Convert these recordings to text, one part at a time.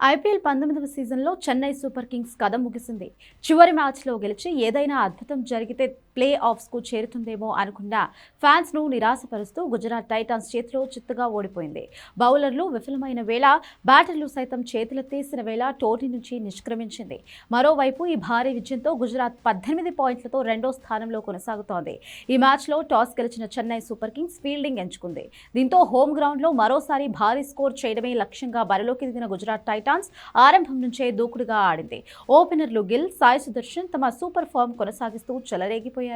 IPL 19వ సీజన్లో Chennai super Kings కథ ముగిసింది. చివరి మ్యాచ్లో గెలిచి ఏదైనా అద్భుతం జరిగితే ప్లే ఆఫ్స్కు చేరుతుందేమో అనుకున్న ఫ్యాన్స్ను నిరాశపరుస్తూ గుజరాత్ టైటాన్స్ చేతిలో చిత్తుగా ఓడిపోయింది. బౌలర్లు విఫలమైన వేళ బ్యాటర్లు సైతం చేతులెత్తేసిన వేళ టోర్నీ నుంచి నిష్క్రమించింది. మరోవైపు ఈ భారీ విజయంతో గుజరాత్ 18 పాయింట్లతో రెండో స్థానంలో కొనసాగుతోంది. ఈ మ్యాచ్లో టాస్ గెలిచిన చెన్నై సూపర్ కింగ్స్ ఫీల్డింగ్ ఎంచుకుంది. దీంతో హోమ్ గ్రౌండ్లో మరోసారి భారీ స్కోర్ చేయడమే లక్ష్యంగా బరిలోకి దిగిన గుజరాత్ టైటాన్స్ ఆరంభం నుంచే దూకుడుగా ఆడింది. ఓపెనర్లు గిల్, సాయి సుదర్శన్ తమ సూపర్ ఫామ్ కొనసాగిస్తూ చెలరేగిపోయారు.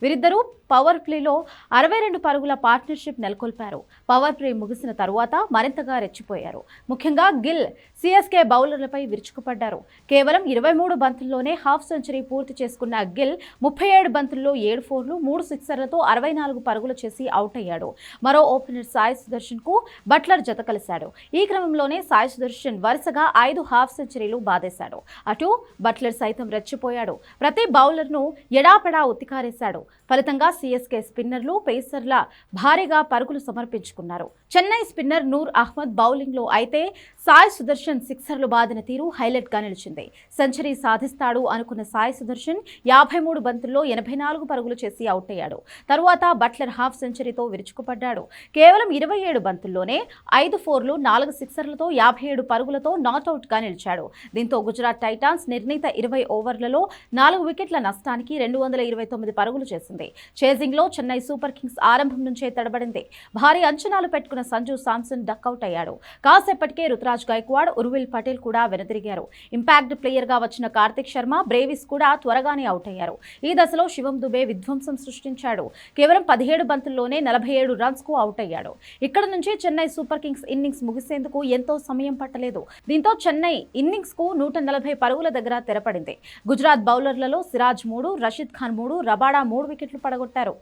వీరిద్దరూ పవర్ ప్లేలో 62 పరుగుల పార్ట్నర్షిప్ నెలకొల్పారు. పవర్ ప్లే ముగిసిన తరువాత మరింతగా రెచ్చిపోయారు. ముఖ్యంగా గిల్ సిఎస్కే బౌలర్లపై విరుచుకుపడ్డారు. కేవలం 23 బంతుల్లోనే హాఫ్ సెంచరీ పూర్తి చేసుకున్న గిల్ 37 బంతుల్లో 7 ఫోర్లు, 3 సిక్సర్లతో 64 పరుగులు చేసి అవుట్ అయ్యాడు. మరో ఓపెనర్ సాయి సుదర్శన్ కు బట్లర్ జత కలిశాడు. ఈ క్రమంలోనే సాయి సుదర్శన్ వరుసగా 5 హాఫ్ సెంచరీలు బాదేశాడు. అటు బట్లర్ సైతం రెచ్చిపోయాడు. ప్రతి బౌలర్ను ఎడాపెడా ఉత్తికారేశాడు. ఫలితంగా సిఎస్కే స్పిన్నర్లు, పేసర్ల భారీగా పరుగులు సమర్పించుకున్నారు. చెన్నై స్పిన్నర్ నూర్ అహ్మద్ బౌలింగ్లో అయితే సాయి సుదర్శన్ సిక్సర్లు బాదిన తీరు హైలైట్గా నిలిచింది. సెంచరీ సాధిస్తాడు అనుకున్న సాయి సుదర్శన్ 53 బంతుల్లో 84 పరుగులు చేసి అవుట్ అయ్యాడు. తరువాత బట్లర్ హాఫ్ సెంచరీతో విరుచుకుపడ్డాడు. కేవలం 27 బంతుల్లోనే 5 ఫోర్లు, 4 సిక్సర్లతో 57 పరుగులతో నాట్అవుట్గా నిలిచాడు. దీంతో గుజరాత్ టైటాన్స్ నిర్ణీత 20 ఓవర్లలో 4 వికెట్ల నష్టానికి 229 పరుగులు చేసింది. చేజింగ్లో చెన్నై సూపర్ కింగ్స్ ఆరంభం నుంచే తడబడింది. భారీ అంచనాలు పెట్టుకున్న సంజు శాంసన్ డక్అవుట్ అయ్యాడు. కాసేపటికే రుతురాజ్ గైక్వాడ్, ఉర్విల్ పటేల్ కూడా వెనుదిరిగారు. ఇంపాక్ట్ ప్లేయర్గా వచ్చిన కార్తిక్ శర్మ, బ్రేవిస్ కూడా త్వరగానే అవుట్ అయ్యారు. ఈ దశలో శివం దుబే విధ్వంసం సృష్టించాడు. కేవలం 17 బంతుల్లోనే 47 రన్స్ కు అవుట్ అయ్యాడు. ఇక్కడ నుంచి చెన్నై సూపర్ కింగ్స్ ఇన్నింగ్స్ ముగిసేందుకు ఎంతో సమయం పట్టలేదు. దీంతో చెన్నై ఇన్నింగ్స్ కు 140 పరుగుల దగ్గర తెరపడింది. గుజరాత్ బౌలర్లలో సిరాజ్ 3, రషీద్ ఖాన్ 3, రబాడా 3 వికెట్లు పడగొట్టారు.